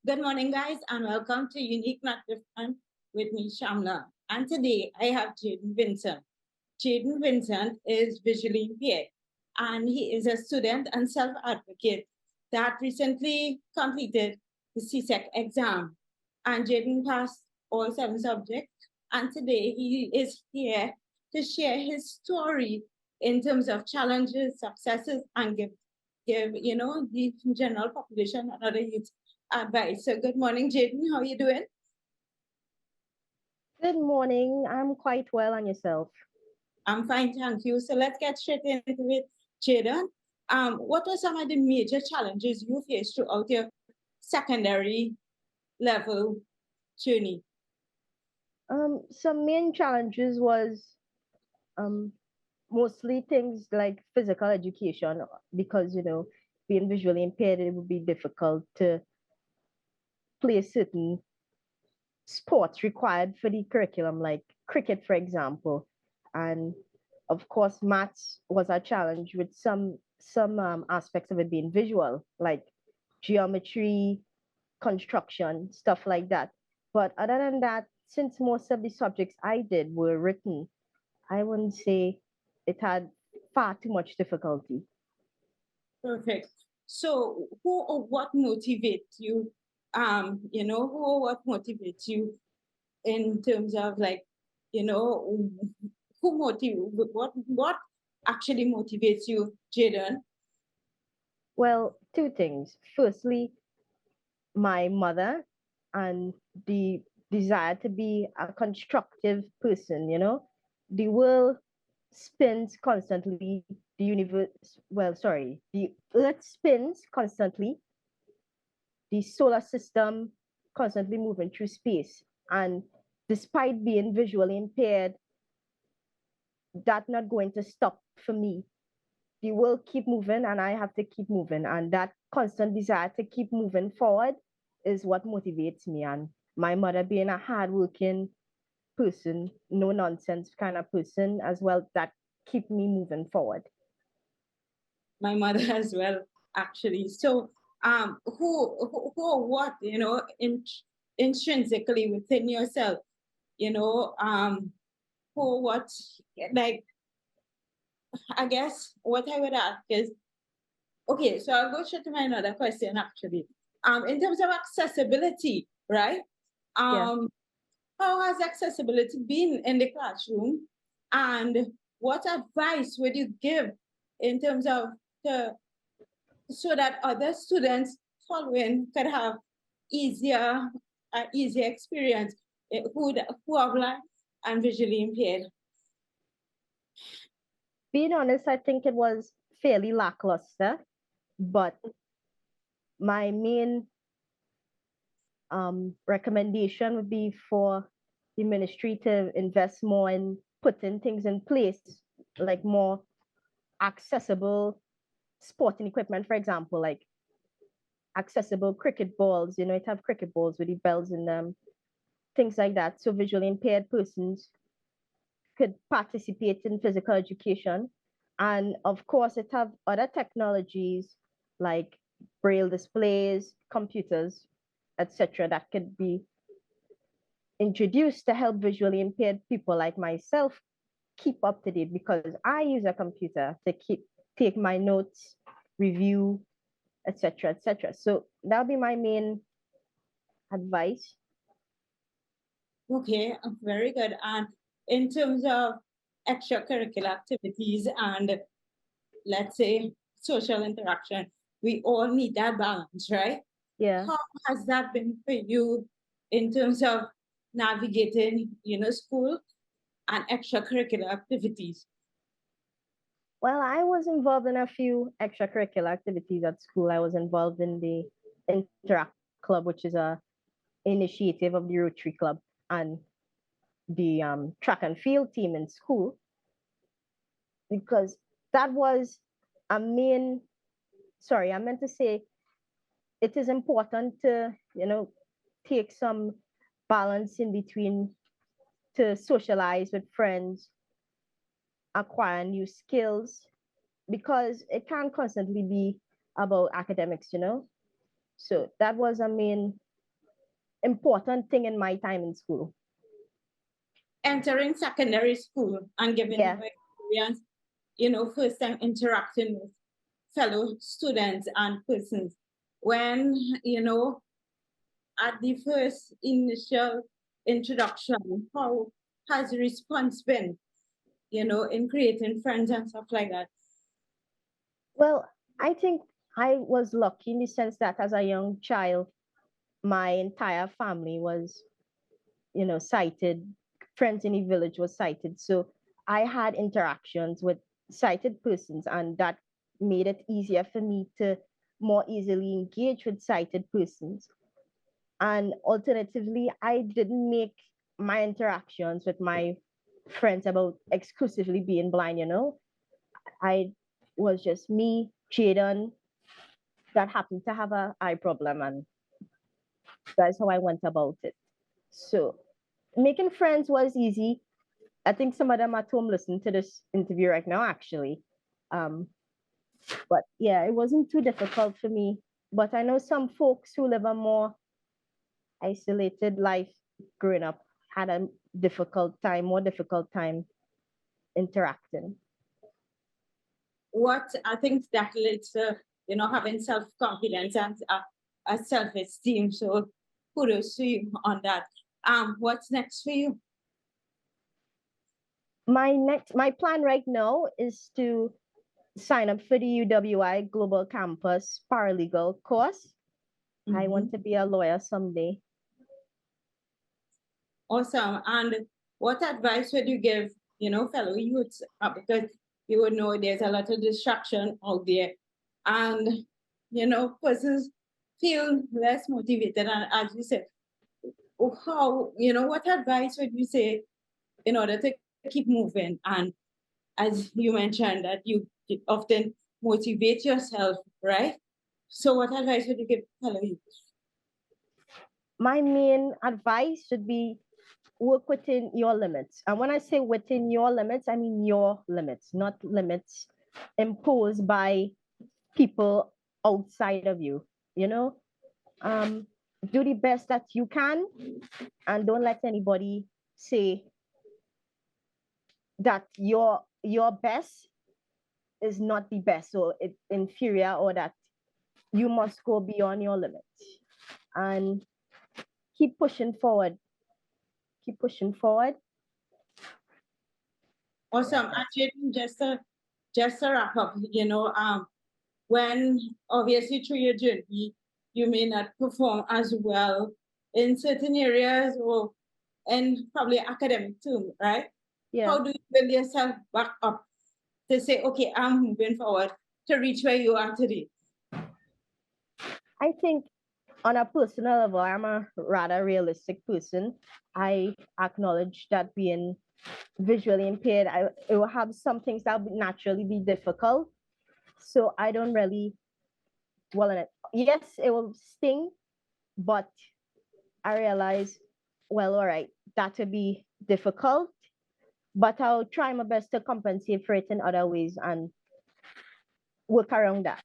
Good morning, guys, and welcome to Unique Not Different with me, Shamla. And today I have Jaidon Vincent. Jaidon Vincent is visually impaired, and he is a student and self advocate that recently completed the CSEC exam. And Jaidon passed all seven subjects, and today he is here to share his story in terms of challenges, successes, and give the general population another youth advice. So good morning, Jaden. How are you doing? Good morning. I'm quite well, and yourself? I'm fine, thank you. So let's get straight into it, Jaden. What are some of the major challenges you faced throughout your secondary level journey? Some main challenges was um, mostly things like physical education because being visually impaired, it would be difficult to play certain sports required for the curriculum, like cricket, for example. And of course, maths was a challenge with some aspects of it being visual, like geometry, construction, stuff like that. But other than that, since most of the subjects I did were written, I wouldn't say it had far too much difficulty. Perfect. So who or what motivates you? Who or what motivates you in terms of like, you know, who motive what actually motivates you, Jaden? Well, two things. Firstly, my mother and the desire to be a constructive person, The world spins constantly, the universe, well, sorry, the earth spins constantly, the solar system constantly moving through space. And despite being visually impaired, that's not going to stop for me. The world keep moving and I have to keep moving. And that constant desire to keep moving forward is what motivates me. And my mother being a hardworking person, no nonsense kind of person as well, that keep me moving forward. My mother as well, actually. So, who or what, intrinsically within yourself, you know, who or what, like, I guess what I would ask is, okay, so I'll go straight to my another question, actually. In terms of accessibility, right? Yeah. Um, how has accessibility been in the classroom? And what advice would you give in terms of the so that other students following could have easier easier experience who are blind and visually impaired. Being honest, I think it was fairly lackluster, but my main recommendation would be for the ministry to invest more in putting things in place, like more accessible sporting equipment, for example, like accessible cricket balls. It have cricket balls with the bells in them, things like that. So visually impaired persons could participate in physical education. And of course, it have other technologies like braille displays, computers, etc., that could be introduced to help visually impaired people like myself keep up to date because I use a computer to take my notes, review, etc., etc. So that'll be my main advice. Okay, very good. And in terms of extracurricular activities and let's say social interaction, we all need that balance, right? Yeah. How has that been for you in terms of navigating, school and extracurricular activities? Well, I was involved in a few extracurricular activities at school. I was involved in the Interact Club, which is a initiative of the Rotary Club, and the track and field team in school, because that was a main. Sorry, I meant to say it is important to take some balance in between to socialize with friends, acquire new skills, because it can't constantly be about academics. So that was a main important thing in my time in school. Entering secondary school and giving Yeah. your experience, first time interacting with fellow students and persons. When, at the first initial introduction, how has the response been, in creating friends and stuff like that? Well, I think I was lucky in the sense that as a young child, my entire family was, sighted. Friends in the village was sighted. So I had interactions with sighted persons, and that made it easier for me to more easily engage with sighted persons. And alternatively, I didn't make my interactions with my friends about exclusively being blind. I was just me, Jaidon, that happened to have a eye problem, and that's how I went about it. So making friends was easy. I think some of them at home listen to this interview right now, actually. Um, but yeah, it wasn't too difficult for me. But I know some folks who live a more isolated life growing up had a more difficult time interacting. What I think that leads to, having self-confidence and a self-esteem. So kudos to you on that. What's next for you? My plan right now is to sign up for the UWI Global Campus Paralegal course. I want to be a lawyer someday. Awesome. And what advice would you give, fellow youths? Because you would know there's a lot of distraction out there. And, persons feel less motivated. And as you said, what advice would you say in order to keep moving? And as you mentioned, that you often motivate yourself, right? So what advice would you give fellow youths? My main advice should be work within your limits. And when I say within your limits, I mean your limits, not limits imposed by people outside of you. You know, do the best that you can, and don't let anybody say that your best is not the best, or it's inferior, or that you must go beyond your limits. And keep pushing forward. Keep pushing forward. Awesome. Actually, just to wrap up, when obviously through your journey, you may not perform as well in certain areas or in probably academic too, right? Yeah. How do you build yourself back up to say, okay, I'm moving forward to reach where you are today? I think on a personal level, I'm a rather realistic person. I acknowledge that being visually impaired, it will have some things that would naturally be difficult. So I don't really dwell on it. Yes, it will sting, but I realize, well, all right, that would be difficult, but I'll try my best to compensate for it in other ways and work around that.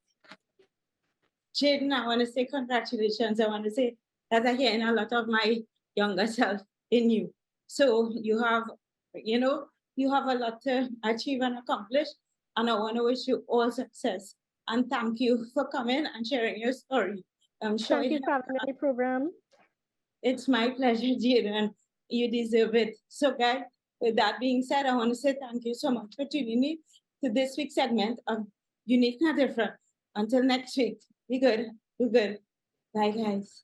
Jaidon, I want to say congratulations. I want to say that I hear a lot of my younger self in you. So you have a lot to achieve and accomplish. And I want to wish you all success. And thank you for coming and sharing your story. I'm sure Thank you for having me on the program. It's my pleasure, Jaidon. You deserve it. So, guys, with that being said, I want to say thank you so much for tuning in to this week's segment of Unique Not Different. Until next week, be good. Be good. Bye, guys.